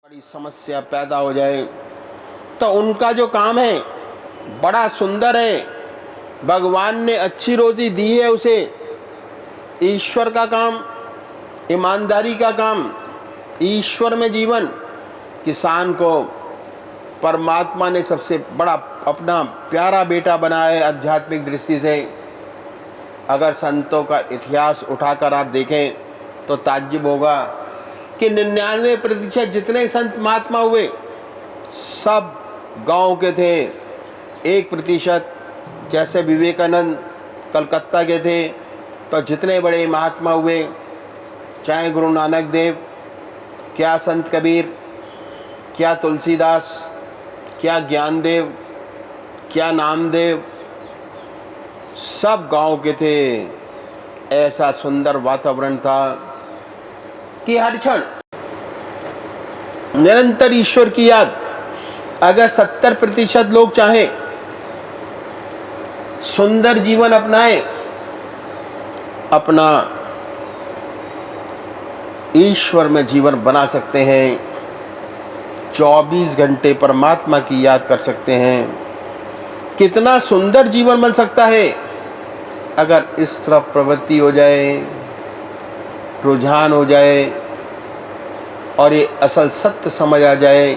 बड़ी समस्या पैदा हो जाए तो उनका जो काम है बड़ा सुंदर है। भगवान ने अच्छी रोजी दी है उसे। ईश्वर का काम, ईमानदारी का काम, ईश्वर में जीवन। किसान को परमात्मा ने सबसे बड़ा अपना प्यारा बेटा बनाया है आध्यात्मिक दृष्टि से। अगर संतों का इतिहास उठाकर आप देखें तो ताज्जुब होगा कि 99% जितने संत महात्मा हुए सब गांव के थे। 1% जैसे विवेकानंद कलकत्ता के थे। तो जितने बड़े महात्मा हुए, चाहे गुरु नानक देव, क्या संत कबीर, क्या तुलसीदास, क्या ज्ञानदेव, क्या नामदेव, सब गांव के थे। ऐसा सुंदर वातावरण था कि हर क्षण निरंतर ईश्वर की याद। अगर 70% लोग चाहें सुंदर जीवन अपनाएं, अपना ईश्वर में जीवन बना सकते हैं, 24 घंटे परमात्मा की याद कर सकते हैं। कितना सुंदर जीवन बन सकता है अगर इस तरफ प्रवृत्ति हो जाए, रुझान हो जाए और ये असल सत्य समझ आ जाए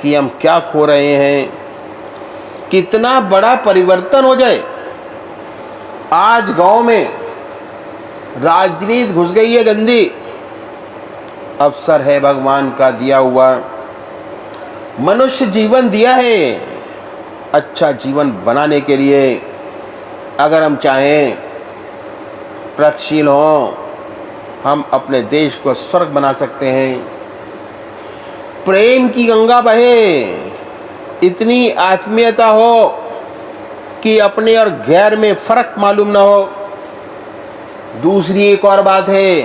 कि हम क्या खो रहे हैं। कितना बड़ा परिवर्तन हो जाए। आज गांव में राजनीति घुस गई है गंदी। अवसर है भगवान का दिया हुआ, मनुष्य जीवन दिया है अच्छा जीवन बनाने के लिए। अगर हम चाहें, प्रगतिशील हों, हम अपने देश को स्वर्ग बना सकते हैं। प्रेम की गंगा बहे, इतनी आत्मीयता हो कि अपने और गैर में फर्क मालूम ना हो। दूसरी एक और बात है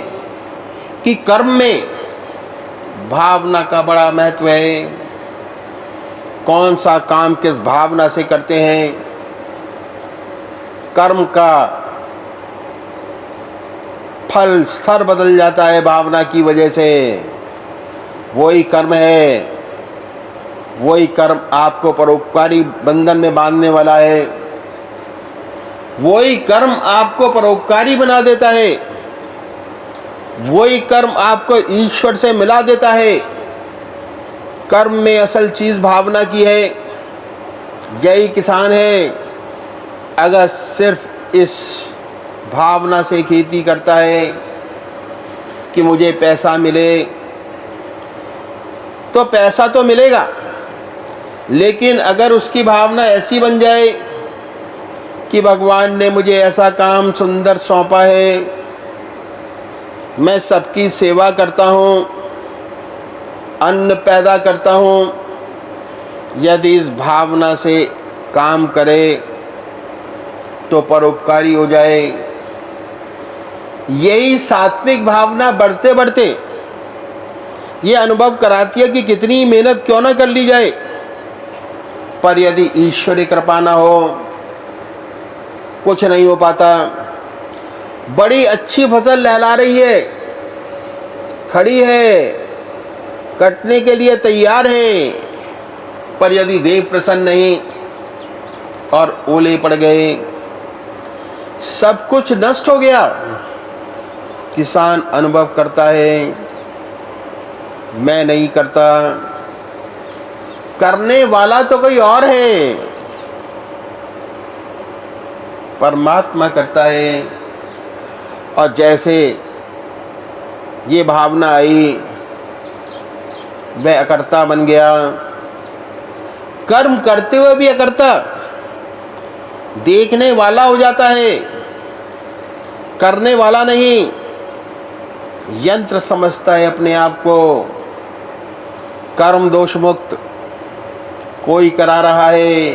कि कर्म में भावना का बड़ा महत्व है। कौन सा काम किस भावना से करते हैं, कर्म का फल स्तर बदल जाता है भावना की वजह से। वही कर्म है, वही कर्म आपको परोपकारी बंधन में बांधने वाला है। वही कर्म आपको परोपकारी बना देता है। वही कर्म आपको ईश्वर से मिला देता है। कर्म में असल चीज भावना की है। यही किसान है, अगर सिर्फ इस भावना से खेती करता है कि मुझे पैसा मिले, तो पैसा तो मिलेगा, लेकिन अगर उसकी भावना ऐसी बन जाए कि भगवान ने मुझे ऐसा काम सुंदर सौंपा है, मैं सबकी सेवा करता हूँ, अन्न पैदा करता हूँ, यदि इस भावना से काम करे तो परोपकारी हो जाए। यही सात्विक भावना बढ़ते बढ़ते ये अनुभव कराती है कि कितनी मेहनत क्यों ना कर ली जाए, पर यदि ईश्वरी कृपा ना हो कुछ नहीं हो पाता। बड़ी अच्छी फसल लहला रही है, खड़ी है, कटने के लिए तैयार है, पर यदि देव प्रसन्न नहीं और ओले पड़ गए, सब कुछ नष्ट हो गया। किसान अनुभव करता है, मैं नहीं करता, करने वाला तो कोई और है, परमात्मा करता है। और जैसे ये भावना आई, वह अकर्ता बन गया। कर्म करते हुए भी अकर्ता, देखने वाला हो जाता है, करने वाला नहीं। यंत्र समझता है अपने आप को, कर्म दोष मुक्त। कोई करा रहा है,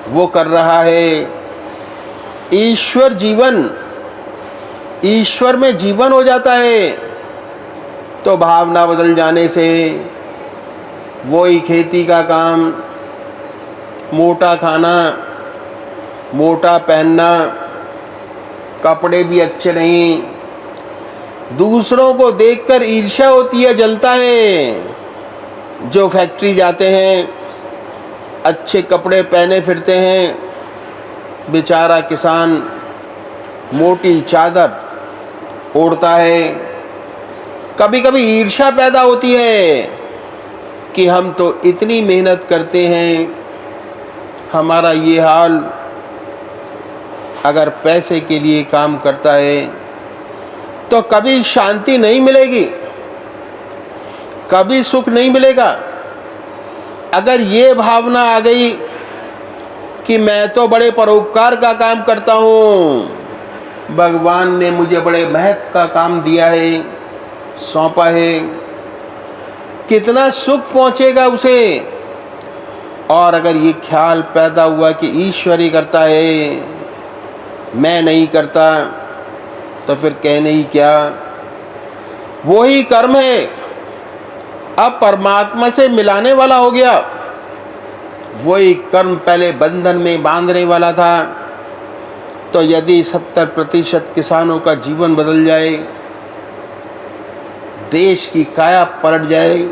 वो कर रहा है। ईश्वर जीवन, ईश्वर में जीवन हो जाता है तो भावना बदल जाने से वही खेती का काम, मोटा खाना, मोटा पहनना, कपड़े भी अच्छे नहीं, दूसरों को देखकर ईर्ष्या होती है, जलता है। जो फैक्ट्री जाते हैं, अच्छे कपड़े पहने फिरते हैं, बेचारा किसान मोटी चादर ओढ़ता है। कभी कभी ईर्ष्या पैदा होती है कि हम तो इतनी मेहनत करते हैं, हमारा ये हाल। अगर पैसे के लिए काम करता है तो कभी शांति नहीं मिलेगी, कभी सुख नहीं मिलेगा। अगर ये भावना आ गई कि मैं तो बड़े परोपकार का काम करता हूँ, भगवान ने मुझे बड़े महत्व का काम दिया है, सौंपा है, कितना सुख पहुँचेगा उसे। और अगर ये ख्याल पैदा हुआ कि ईश्वर ही करता है, मैं नहीं करता, तो फिर कहने ही क्या। वो ही कर्म है, अब परमात्मा से मिलाने वाला हो गया। वही कर्म पहले बंधन में बांधने वाला था। तो यदि 70% किसानों का जीवन बदल जाए, देश की काया पलट जाए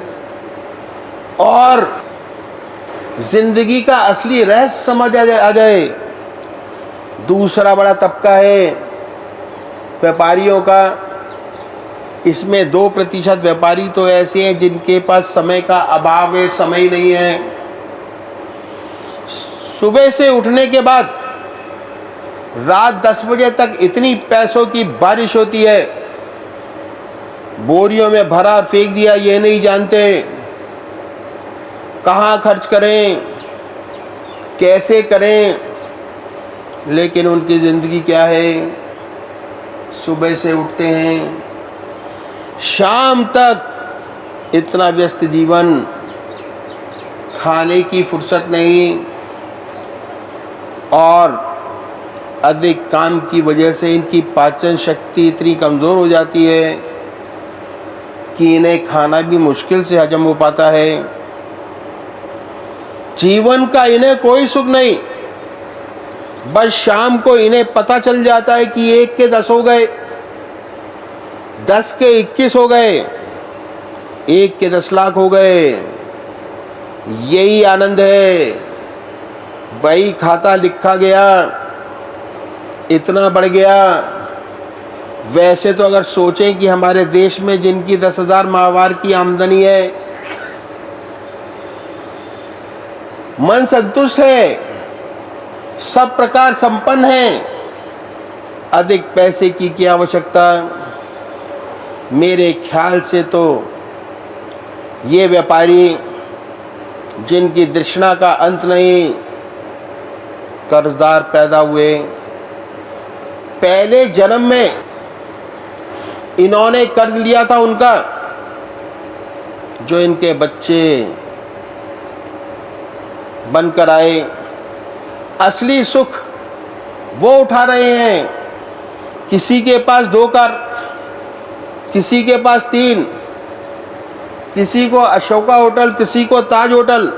और जिंदगी का असली रहस्य समझ आ जाए। दूसरा बड़ा तबका है व्यापारियों का। इसमें 2% व्यापारी तो ऐसे हैं जिनके पास समय का अभाव है, समय नहीं है। सुबह से उठने के बाद रात 10 बजे तक इतनी पैसों की बारिश होती है, बोरियों में भरा फेंक दिया, ये नहीं जानते कहाँ खर्च करें, कैसे करें। लेकिन उनकी ज़िंदगी क्या है, सुबह से उठते हैं, शाम तक इतना व्यस्त जीवन, खाने की फुर्सत नहीं, और अधिक काम की वजह से इनकी पाचन शक्ति इतनी कमज़ोर हो जाती है कि इन्हें खाना भी मुश्किल से हजम हो पाता है। जीवन का इन्हें कोई सुख नहीं। बस शाम को इन्हें पता चल जाता है कि 1 के 10 हो गए, 10 के 21 हो गए, 1 के 10 लाख हो गए। यही आनंद है। बही खाता लिखा गया, इतना बढ़ गया। वैसे तो अगर सोचें कि हमारे देश में जिनकी 10,000 माहवार की आमदनी है, मन संतुष्ट है, सब प्रकार संपन्न है, अधिक पैसे की क्या आवश्यकता। मेरे ख्याल से तो ये व्यापारी जिनकी तृष्णा का अंत नहीं, कर्जदार पैदा हुए। पहले जन्म में इन्होंने कर्ज लिया था उनका, जो इनके बच्चे बनकर आए। असली सुख वो उठा रहे हैं। किसी के पास 2 कार, किसी के पास 3, किसी को अशोका होटल, किसी को ताज होटल,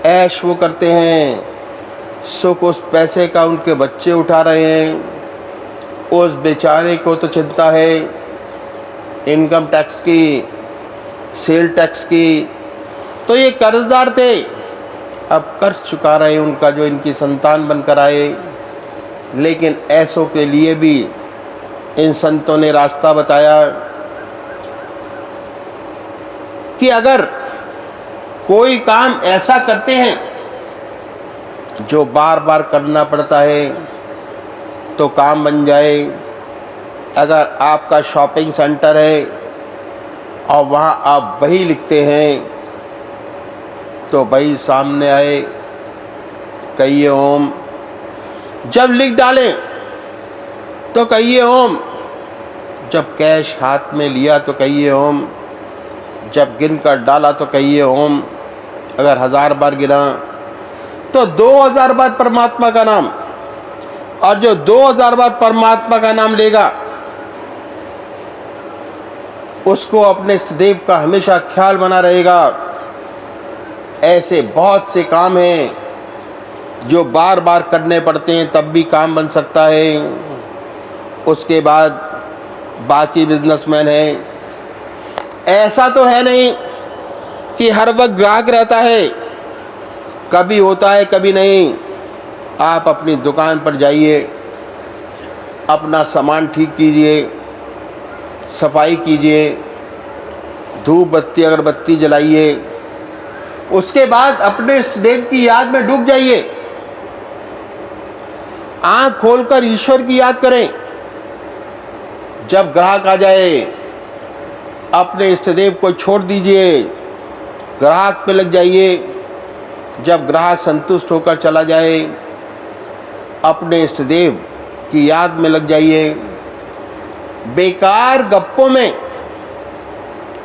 ऐश वो करते हैं। सुख उस पैसे का उनके बच्चे उठा रहे हैं। उस बेचारे को तो चिंता है इनकम टैक्स की, सेल टैक्स की। तो ये कर्जदार थे, अब कर्ज चुका रहे हैं उनका, जो इनकी संतान बनकर आए। लेकिन ऐसों के लिए भी इन संतों ने रास्ता बताया कि अगर कोई काम ऐसा करते हैं जो बार बार करना पड़ता है तो काम बन जाए। अगर आपका शॉपिंग सेंटर है और वहाँ आप बही लिखते हैं तो बही सामने आए, कहिए ओम। जब लिख डालें तो कहिए ओम। जब कैश हाथ में लिया तो कहिए ओम। जब गिन कर डाला तो कहिए ओम। अगर 1000 बार गिना तो 2000 बार परमात्मा का नाम। और जो 2000 बार परमात्मा का नाम लेगा उसको अपने इष्ट देव का हमेशा ख्याल बना रहेगा। ऐसे बहुत से काम हैं जो बार बार करने पड़ते हैं, तब भी काम बन सकता है। उसके बाद बाकी बिजनेसमैन हैं। ऐसा तो है नहीं कि हर वक्त ग्राहक रहता है, कभी होता है कभी नहीं। आप अपनी दुकान पर जाइए, अपना सामान ठीक कीजिए, सफाई कीजिए, धूप बत्ती अगरबत्ती जलाइए, उसके बाद अपने इष्ट देव की याद में डूब जाइए। आंख खोलकर ईश्वर की याद करें। जब ग्राहक आ जाए, अपने इष्ट देव को छोड़ दीजिए, ग्राहक पे लग जाइए। जब ग्राहक संतुष्ट होकर चला जाए, अपने इष्ट देव की याद में लग जाइए। बेकार गप्पों में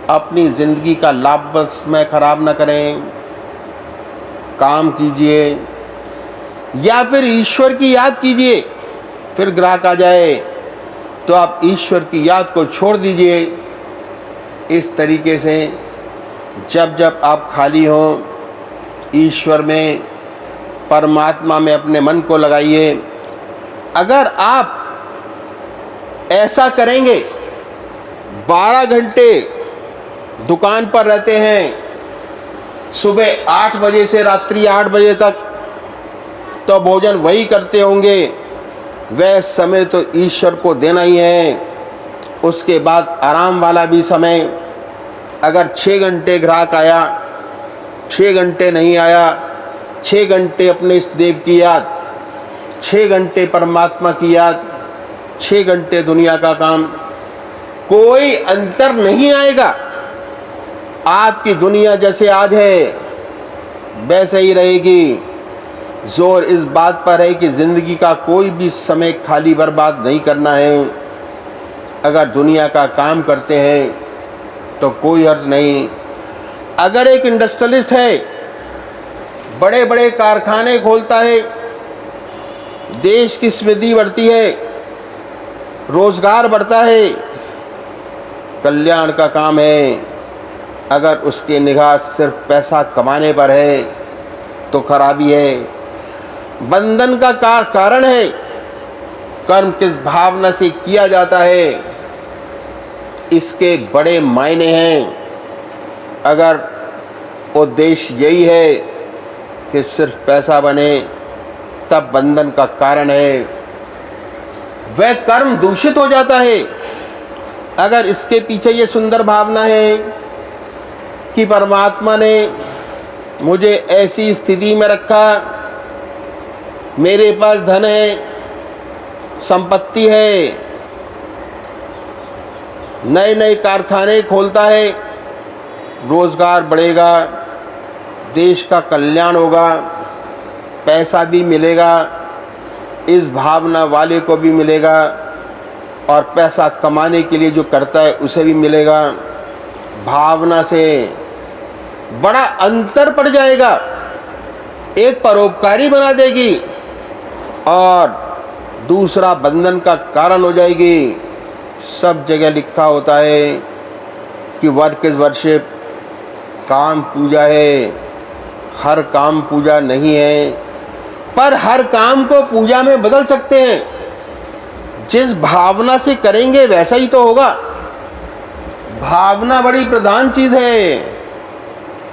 अपनी ज़िंदगी का लाभ बस में खराब न करें। काम कीजिए या फिर ईश्वर की याद कीजिए। फिर ग्राहक आ जाए तो आप ईश्वर की याद को छोड़ दीजिए। इस तरीके से जब जब आप खाली हों, ईश्वर में, परमात्मा में अपने मन को लगाइए। अगर आप ऐसा करेंगे, 12 घंटे दुकान पर रहते हैं, सुबह 8 बजे से रात्रि 8 बजे तक, तो भोजन वही करते होंगे। वह समय तो ईश्वर को देना ही है। उसके बाद आराम वाला भी समय। अगर 6 घंटे ग्राहक आया, 6 घंटे नहीं आया, 6 घंटे अपने इष्ट देव की याद, 6 घंटे परमात्मा की याद, 6 घंटे दुनिया का काम, कोई अंतर नहीं आएगा। आपकी दुनिया जैसे आज है वैसे ही रहेगी। जोर इस बात पर है कि ज़िंदगी का कोई भी समय खाली बर्बाद नहीं करना है। अगर दुनिया का काम करते हैं तो कोई हर्ज नहीं। अगर एक इंडस्ट्रियलिस्ट है, बड़े बड़े कारखाने खोलता है, देश की समृद्धि बढ़ती है, रोजगार बढ़ता है, कल्याण का काम है। अगर उसकी निगाह सिर्फ पैसा कमाने पर है तो खराबी है। बंधन का कारण है कर्म किस भावना से किया जाता है, इसके बड़े मायने हैं। अगर उद्देश्य यही है कि सिर्फ पैसा बने, तब बंधन का कारण है, वह कर्म दूषित हो जाता है। अगर इसके पीछे ये सुंदर भावना है कि परमात्मा ने मुझे ऐसी स्थिति में रखा, मेरे पास धन है, संपत्ति है, नए नए कारखाने खोलता है, रोजगार बढ़ेगा, देश का कल्याण होगा, पैसा भी मिलेगा, इस भावना वाले को भी मिलेगा, और पैसा कमाने के लिए जो करता है उसे भी मिलेगा। भावना से बड़ा अंतर पड़ जाएगा। एक परोपकारी बना देगी और दूसरा बंधन का कारण हो जाएगी। सब जगह लिखा होता है कि वर्क इज़ वर्शिप, काम पूजा है। हर काम पूजा नहीं है, पर हर काम को पूजा में बदल सकते हैं। जिस भावना से करेंगे वैसा ही तो होगा। भावना बड़ी प्रधान चीज़ है।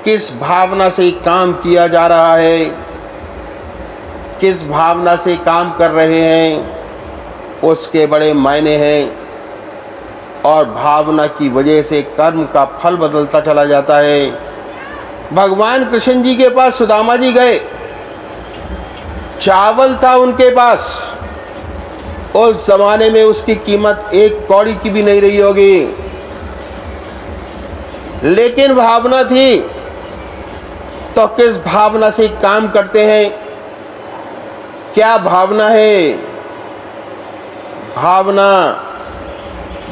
किस भावना से काम किया जा रहा है, किस भावना से काम कर रहे हैं, उसके बड़े मायने हैं। और भावना की वजह से कर्म का फल बदलता चला जाता है। भगवान कृष्ण जी के पास सुदामा जी गए, चावल था उनके पास। उस जमाने में उसकी कीमत 1 कौड़ी की भी नहीं रही होगी, लेकिन भावना थी। तो किस भावना से काम करते हैं, क्या भावना है? भावना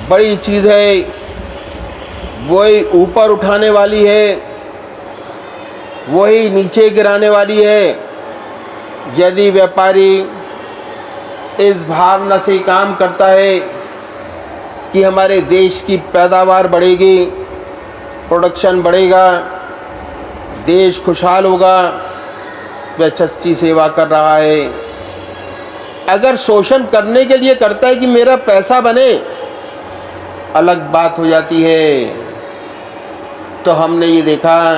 बड़ी चीज़ है, वही ऊपर उठाने वाली है, वही नीचे गिराने वाली है। यदि व्यापारी इस भावना से काम करता है कि हमारे देश की पैदावार बढ़ेगी, प्रोडक्शन बढ़ेगा, देश खुशहाल होगा, वह सच्ची सेवा कर रहा है। अगर शोषण करने के लिए करता है कि मेरा पैसा बने, अलग बात हो जाती है। तो हमने ये देखा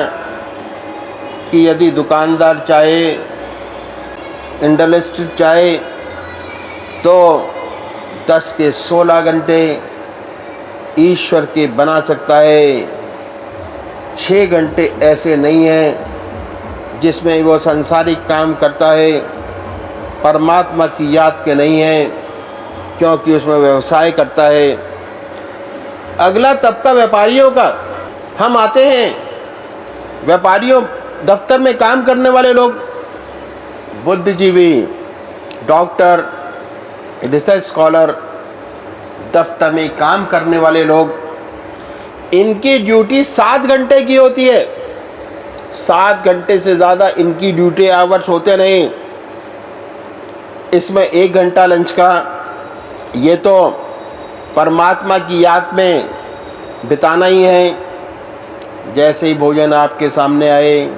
कि यदि दुकानदार चाहे, इंडस्ट्री चाहे, तो 10 के 16 घंटे ईश्वर के बना सकता है। 6 घंटे ऐसे नहीं हैं जिसमें वो सांसारिक काम करता है, परमात्मा की याद के नहीं है, क्योंकि उसमें व्यवसाय करता है। अगला तबका व्यापारियों का। हम आते हैं व्यापारियों, दफ्तर में काम करने वाले लोग, बुद्धिजीवी, डॉक्टर, रिसर्च स्कॉलर, दफ्तर में काम करने वाले लोग, इनकी ड्यूटी 7 घंटे की होती है। 7 घंटे से ज़्यादा इनकी ड्यूटी आवर्स होते नहीं। इसमें 1 घंटा लंच का, ये तो परमात्मा की याद में बिताना ही है। जैसे ही भोजन आपके सामने आए,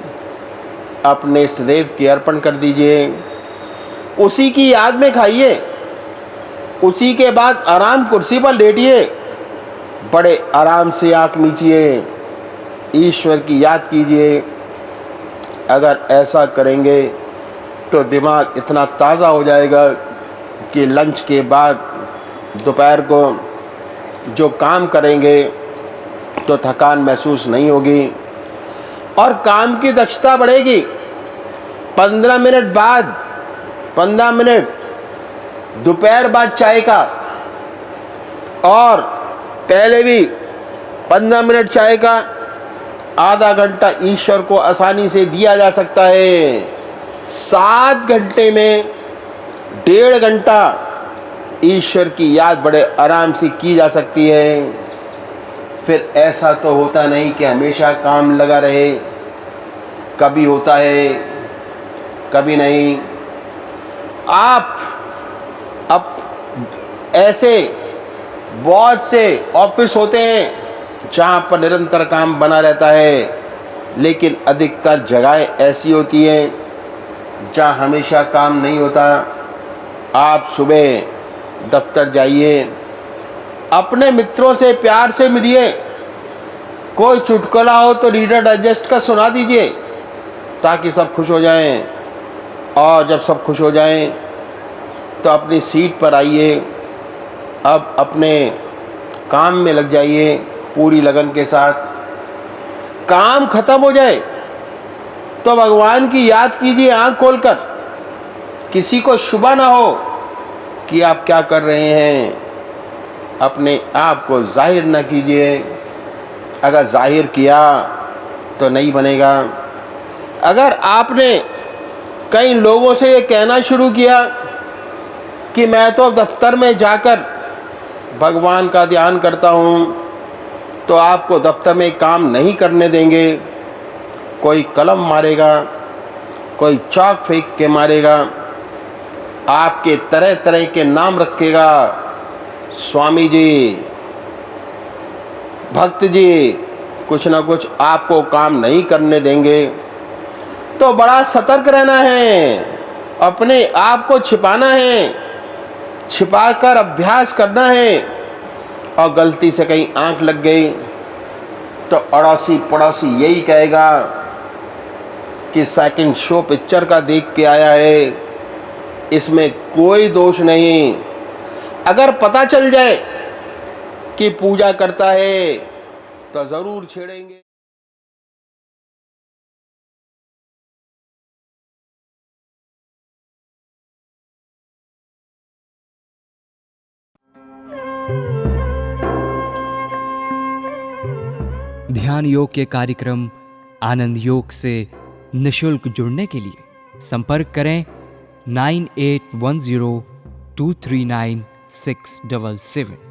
अपने इष्ट देव की अर्पण कर दीजिए, उसी की याद में खाइए। उसी के बाद आराम कुर्सी पर लेटिए, बड़े आराम से आँख मीचिए, ईश्वर की याद कीजिए। अगर ऐसा करेंगे तो दिमाग इतना ताज़ा हो जाएगा कि लंच के बाद दोपहर को जो काम करेंगे तो थकान महसूस नहीं होगी और काम की दक्षता बढ़ेगी। 15 मिनट बाद, 15 मिनट दोपहर बाद चाय का, और पहले भी 15 मिनट चाय का, आधा घंटा ईश्वर को आसानी से दिया जा सकता है। 7 घंटे में 1.5 घंटा ईश्वर की याद बड़े आराम से की जा सकती है। फिर ऐसा तो होता नहीं कि हमेशा काम लगा रहे, कभी होता है कभी नहीं। आप अब ऐसे बहुत से ऑफिस होते हैं जहाँ पर निरंतर काम बना रहता है, लेकिन अधिकतर जगहें ऐसी होती हैं जहाँ हमेशा काम नहीं होता। आप सुबह दफ्तर जाइए, अपने मित्रों से प्यार से मिलिए, कोई चुटकुला हो तो रीडर डाइजेस्ट का सुना दीजिए ताकि सब खुश हो जाएं। और जब सब खुश हो जाएं तो अपनी सीट पर आइए, अब अपने काम में लग जाइए पूरी लगन के साथ। काम खत्म हो जाए तो भगवान की याद कीजिए आँख खोलकर। किसी को शुबा ना हो कि आप क्या कर रहे हैं, अपने आप को जाहिर ना कीजिए। अगर जाहिर किया तो नहीं बनेगा। अगर आपने कई लोगों से ये कहना शुरू किया कि मैं तो दफ्तर में जाकर भगवान का ध्यान करता हूँ, तो आपको दफ्तर में काम नहीं करने देंगे। कोई कलम मारेगा, कोई चौक फेंक के मारेगा, आपके तरह तरह के नाम रखेगा, स्वामी जी, भक्त जी, कुछ ना कुछ आपको काम नहीं करने देंगे। तो बड़ा सतर्क रहना है, अपने आप को छिपाना है, छिपाकर अभ्यास करना है। और गलती से कहीं आंख लग गई तो अड़ोसी पड़ोसी यही कहेगा कि सेकंड शो पिक्चर का देख के आया है, इसमें कोई दोष नहीं। अगर पता चल जाए कि पूजा करता है तो ज़रूर छेड़ेंगे। ध्यान योग के कार्यक्रम आनंद योग से निशुल्क जुड़ने के लिए संपर्क करें 9810239677।